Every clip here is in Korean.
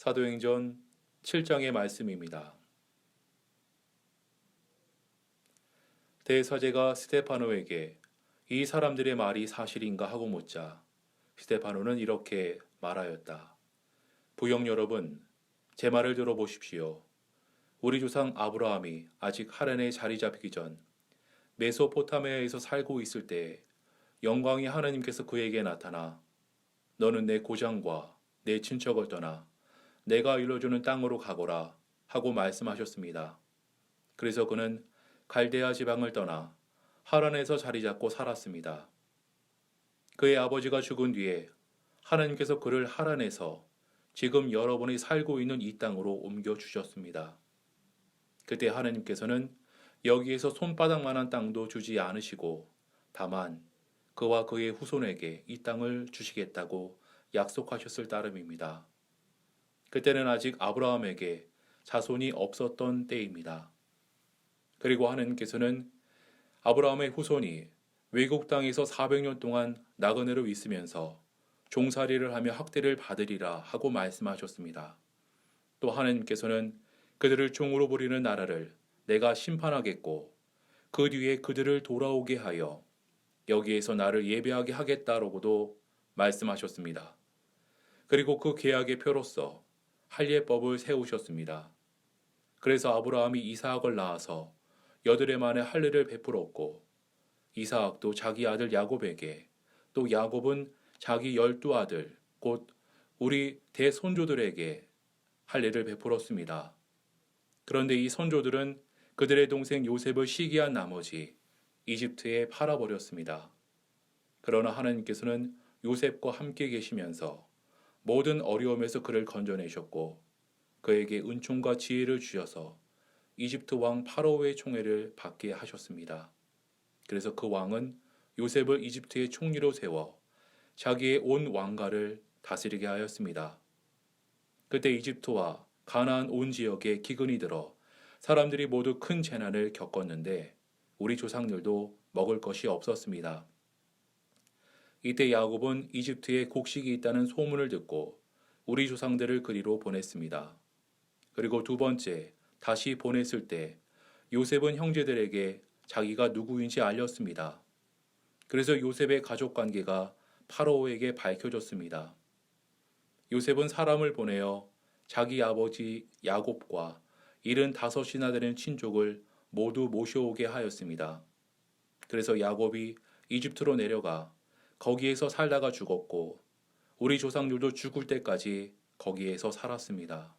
사도행전 7장의 말씀입니다. 대사제가 스데파노에게 이 사람들의 말이 사실인가 하고 묻자 스데파노는 이렇게 말하였다. 부영 여러분, 제 말을 들어보십시오. 우리 조상 아브라함이 아직 하란에 자리 잡히기 전 메소포타미아에서 살고 있을 때 영광의 하나님께서 그에게 나타나 너는 내 고장과 내 친척을 떠나 내가 일러주는 땅으로 가거라 하고 말씀하셨습니다. 그래서 그는 갈대아 지방을 떠나 하란에서 자리 잡고 살았습니다. 그의 아버지가 죽은 뒤에 하나님께서 그를 하란에서 지금 여러분이 살고 있는 이 땅으로 옮겨 주셨습니다. 그때 하나님께서는 여기에서 손바닥만한 땅도 주지 않으시고 다만 그와 그의 후손에게 이 땅을 주시겠다고 약속하셨을 따름입니다. 그때는 아직 아브라함에게 자손이 없었던 때입니다. 그리고 하나님께서는 아브라함의 후손이 외국 땅에서 400년 동안 나그네로 있으면서 종살이를 하며 학대를 받으리라 하고 말씀하셨습니다. 또 하나님께서는 그들을 종으로 부리는 나라를 내가 심판하겠고 그 뒤에 그들을 돌아오게 하여 여기에서 나를 예배하게 하겠다라고도 말씀하셨습니다. 그리고 그 계약의 표로서 할례법을 세우셨습니다. 그래서 아브라함이 이삭을 낳아서 8해 만에 할례를 베풀었고 이삭도 자기 아들 야곱에게 또 야곱은 자기 12아들 곧 우리 대손조들에게 할례를 베풀었습니다. 그런데 이 손조들은 그들의 동생 요셉을 시기한 나머지 이집트에 팔아버렸습니다. 그러나 하나님께서는 요셉과 함께 계시면서 모든 어려움에서 그를 건져내셨고 그에게 은총과 지혜를 주셔서 이집트 왕 파로의 총애를 받게 하셨습니다. 그래서 그 왕은 요셉을 이집트의 총리로 세워 자기의 온 왕가를 다스리게 하였습니다. 그때 이집트와 가나안 온 지역에 기근이 들어 사람들이 모두 큰 재난을 겪었는데 우리 조상들도 먹을 것이 없었습니다. 이때 야곱은 이집트에 곡식이 있다는 소문을 듣고 우리 조상들을 그리로 보냈습니다. 그리고 두 번째 다시 보냈을 때 요셉은 형제들에게 자기가 누구인지 알렸습니다. 그래서 요셉의 가족 관계가 파로에게 밝혀졌습니다. 요셉은 사람을 보내어 자기 아버지 야곱과 75이나 되는 친족을 모두 모셔오게 하였습니다. 그래서 야곱이 이집트로 내려가 거기에서 살다가 죽었고 우리 조상들도 죽을 때까지 거기에서 살았습니다.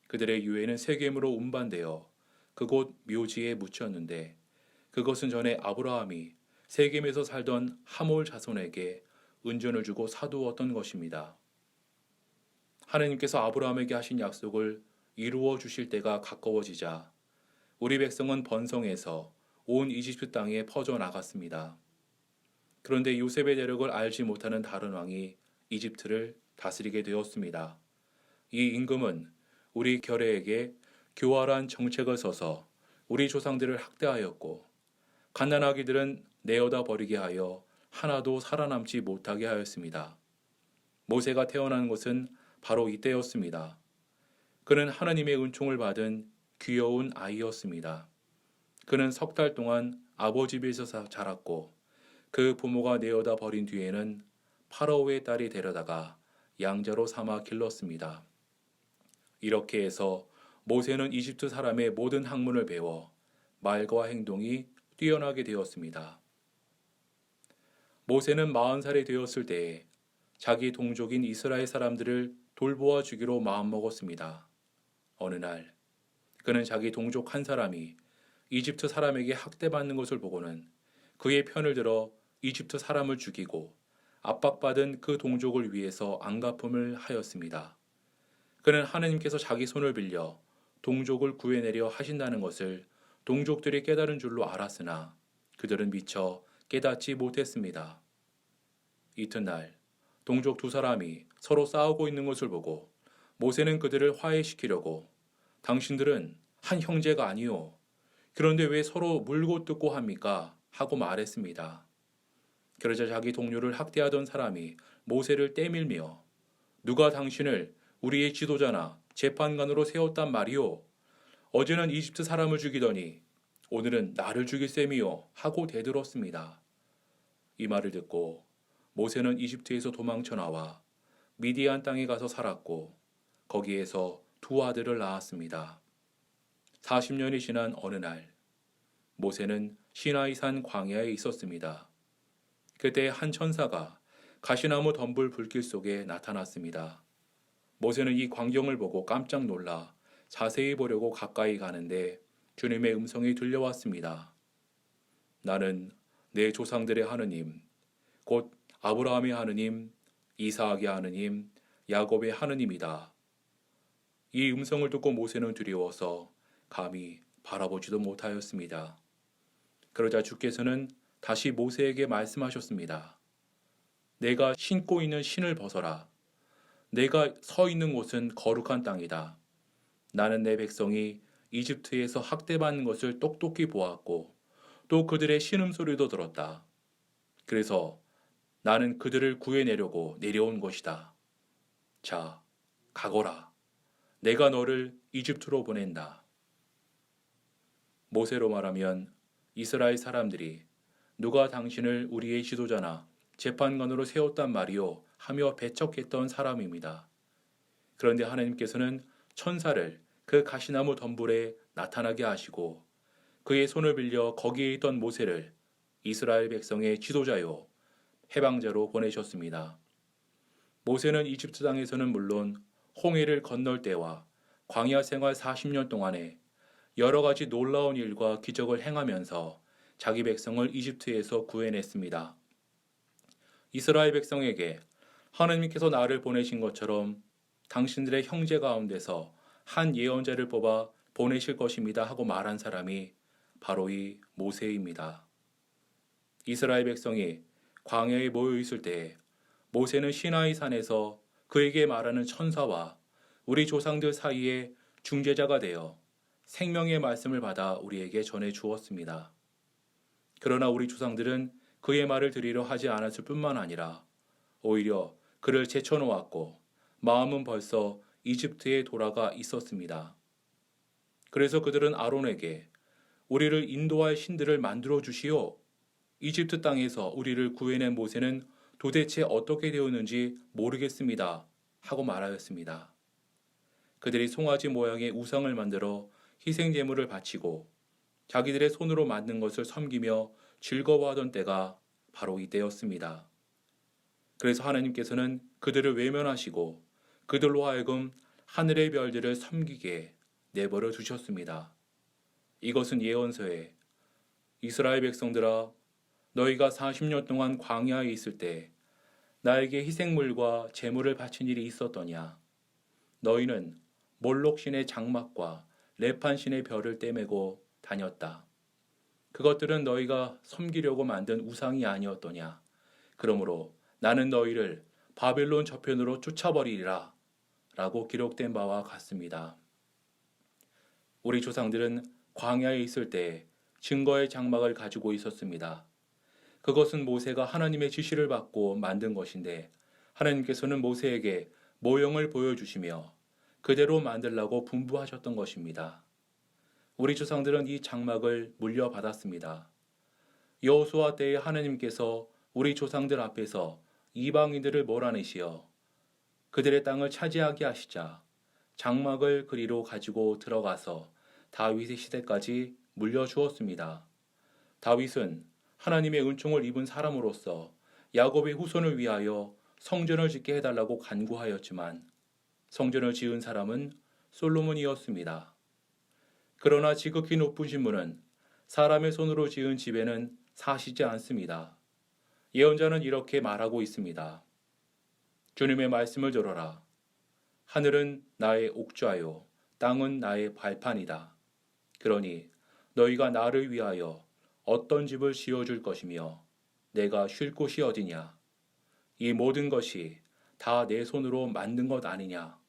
그들의 유해는 세겜으로 운반되어 그곳 묘지에 묻혔는데 그것은 전에 아브라함이 세겜에서 살던 하몰 자손에게 은전을 주고 사두었던 것입니다. 하나님께서 아브라함에게 하신 약속을 이루어 주실 때가 가까워지자 우리 백성은 번성해서 온 이집트 땅에 퍼져나갔습니다. 그런데 요셉의 대력을 알지 못하는 다른 왕이 이집트를 다스리게 되었습니다. 이 임금은 우리 결혜에게 교활한 정책을 써서 우리 조상들을 학대하였고 갓난아기들은 내어다 버리게 하여 하나도 살아남지 못하게 하였습니다. 모세가 태어난 것은 바로 이때였습니다. 그는 하나님의 은총을 받은 귀여운 아이였습니다. 그는 3달 동안 아버지 집에서 자랐고 그 부모가 내어다 버린 뒤에는 파라오의 딸이 데려다가 양자로 삼아 길렀습니다. 이렇게 해서 모세는 이집트 사람의 모든 학문을 배워 말과 행동이 뛰어나게 되었습니다. 모세는 40살이 되었을 때에 자기 동족인 이스라엘 사람들을 돌보아 주기로 마음먹었습니다. 어느 날 그는 자기 동족 한 사람이 이집트 사람에게 학대받는 것을 보고는 그의 편을 들어 이집트 사람을 죽이고 압박받은 그 동족을 위해서 안갚음을 하였습니다. 그는 하나님께서 자기 손을 빌려 동족을 구해내려 하신다는 것을 동족들이 깨달은 줄로 알았으나 그들은 미처 깨닫지 못했습니다. 이튿날 동족 두 사람이 서로 싸우고 있는 것을 보고 모세는 그들을 화해시키려고 당신들은 한 형제가 아니오. 그런데 왜 서로 물고 뜯고 합니까? 하고 말했습니다. 그러자 자기 동료를 학대하던 사람이 모세를 떼밀며 누가 당신을 우리의 지도자나 재판관으로 세웠단 말이오. 어제는 이집트 사람을 죽이더니 오늘은 나를 죽일 셈이요 하고 대들었습니다. 이 말을 듣고 모세는 이집트에서 도망쳐 나와 미디안 땅에 가서 살았고 거기에서 두 아들을 낳았습니다. 40년이 지난 어느 날 모세는 시나이산 광야에 있었습니다. 그때 한 천사가 가시나무 덤불 불길 속에 나타났습니다. 모세는 이 광경을 보고 깜짝 놀라 자세히 보려고 가까이 가는데 주님의 음성이 들려왔습니다. 나는 내 조상들의 하느님, 곧 아브라함의 하느님, 이삭의 하느님, 야곱의 하느님이다. 이 음성을 듣고 모세는 두려워서 감히 바라보지도 못하였습니다. 그러자 주께서는 다시 모세에게 말씀하셨습니다. 내가 신고 있는 신을 벗어라. 내가 서 있는 곳은 거룩한 땅이다. 나는 내 백성이 이집트에서 학대받는 것을 똑똑히 보았고 또 그들의 신음소리도 들었다. 그래서 나는 그들을 구해내려고 내려온 것이다. 자, 가거라. 내가 너를 이집트로 보낸다. 모세로 말하면 이스라엘 사람들이 누가 당신을 우리의 지도자나 재판관으로 세웠단 말이오 하며 배척했던 사람입니다. 그런데 하나님께서는 천사를 그 가시나무 덤불에 나타나게 하시고 그의 손을 빌려 거기에 있던 모세를 이스라엘 백성의 지도자요 해방자로 보내셨습니다. 모세는 이집트 땅에서는 물론 홍해를 건널 때와 광야 생활 40년 동안에 여러 가지 놀라운 일과 기적을 행하면서 자기 백성을 이집트에서 구해냈습니다. 이스라엘 백성에게 하나님께서 나를 보내신 것처럼 당신들의 형제 가운데서 한 예언자를 뽑아 보내실 것입니다 하고 말한 사람이 바로 이 모세입니다. 이스라엘 백성이 광야에 모여 있을 때 모세는 시나이 산에서 그에게 말하는 천사와 우리 조상들 사이에 중재자가 되어 생명의 말씀을 받아 우리에게 전해 주었습니다. 그러나 우리 조상들은 그의 말을 들으려 하지 않았을 뿐만 아니라 오히려 그를 제쳐놓았고 마음은 벌써 이집트에 돌아가 있었습니다. 그래서 그들은 아론에게 우리를 인도할 신들을 만들어 주시오. 이집트 땅에서 우리를 구해낸 모세는 도대체 어떻게 되었는지 모르겠습니다. 하고 말하였습니다. 그들이 송아지 모양의 우상을 만들어 희생 제물을 바치고 자기들의 손으로 만든 것을 섬기며 즐거워하던 때가 바로 이때였습니다. 그래서 하나님께서는 그들을 외면하시고 그들로 하여금 하늘의 별들을 섬기게 내버려 두셨습니다. 이것은 예언서에 이스라엘 백성들아 너희가 40년 동안 광야에 있을 때 나에게 희생물과 제물을 바친 일이 있었더냐. 너희는 몰록신의 장막과 레판신의 별을 떼매고 다녔다. 그것들은 너희가 섬기려고 만든 우상이 아니었더냐. 그러므로 나는 너희를 바벨론 저편으로 쫓아버리리라 라고 기록된 바와 같습니다. 우리 조상들은 광야에 있을 때 증거의 장막을 가지고 있었습니다. 그것은 모세가 하나님의 지시를 받고 만든 것인데 하나님께서는 모세에게 모형을 보여주시며 그대로 만들라고 분부하셨던 것입니다. 우리 조상들은 이 장막을 물려받았습니다. 여호수아 때에 하나님께서 우리 조상들 앞에서 이방인들을 몰아내시어 그들의 땅을 차지하게 하시자 장막을 그리로 가지고 들어가서 다윗의 시대까지 물려주었습니다. 다윗은 하나님의 은총을 입은 사람으로서 야곱의 후손을 위하여 성전을 짓게 해달라고 간구하였지만 성전을 지은 사람은 솔로몬이었습니다. 그러나 지극히 높으신 분은 사람의 손으로 지은 집에는 사시지 않습니다. 예언자는 이렇게 말하고 있습니다. 주님의 말씀을 들어라. 하늘은 나의 옥좌요 땅은 나의 발판이다. 그러니 너희가 나를 위하여 어떤 집을 지어줄 것이며 내가 쉴 곳이 어디냐. 이 모든 것이 다 내 손으로 만든 것 아니냐.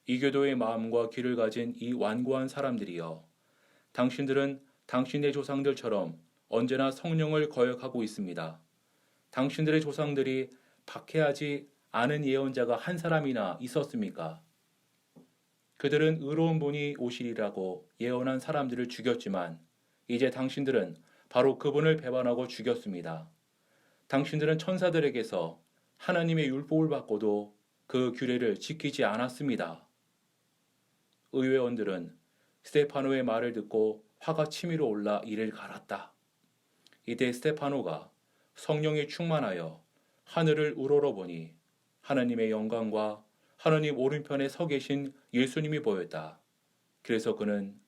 이교도의 마음과 귀를 가진 이 완고한 사람들이여, 당신들은 당신의 조상들처럼 언제나 성령을 거역하고 있습니다. 당신들의 조상들이 박해하지 아는 예언자가 한 사람이나 있었습니까? 그들은 의로운 분이 오시리라고 예언한 사람들을 죽였지만 이제 당신들은 바로 그분을 배반하고 죽였습니다. 당신들은 천사들에게서 하나님의 율법을 받고도 그 규례를 지키지 않았습니다. 의회원들은 스테파노의 말을 듣고 화가 치밀어 올라 이를 갈았다. 이때 스테파노가 성령에 충만하여 하늘을 우러러보니 하나님의 영광과 하나님 오른편에 서 계신 예수님이 보였다. 그래서 그는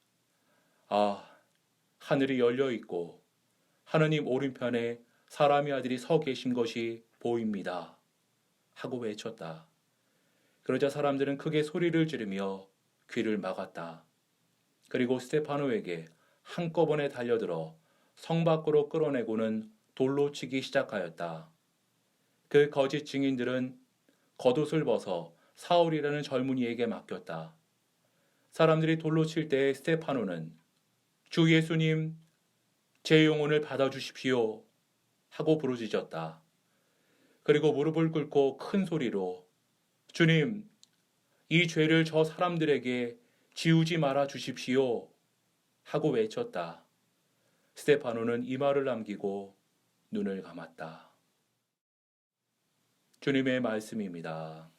하늘이 열려 있고 하나님 오른편에 사람의 아들이 서 계신 것이 보입니다. 하고 외쳤다. 그러자 사람들은 크게 소리를 지르며 귀를 막았다. 그리고 스테파노에게 한꺼번에 달려들어 성 밖으로 끌어내고는 돌로 치기 시작하였다. 그 거짓 증인들은 겉옷을 벗어 사울이라는 젊은이에게 맡겼다. 사람들이 돌로 칠 때 스테파노는 주 예수님, 제 영혼을 받아주십시오 하고 부르짖었다. 그리고 무릎을 꿇고 큰 소리로 주님, 이 죄를 저 사람들에게 지우지 말아 주십시오 하고 외쳤다. 스테파노는 이 말을 남기고 눈을 감았다. 주님의 말씀입니다.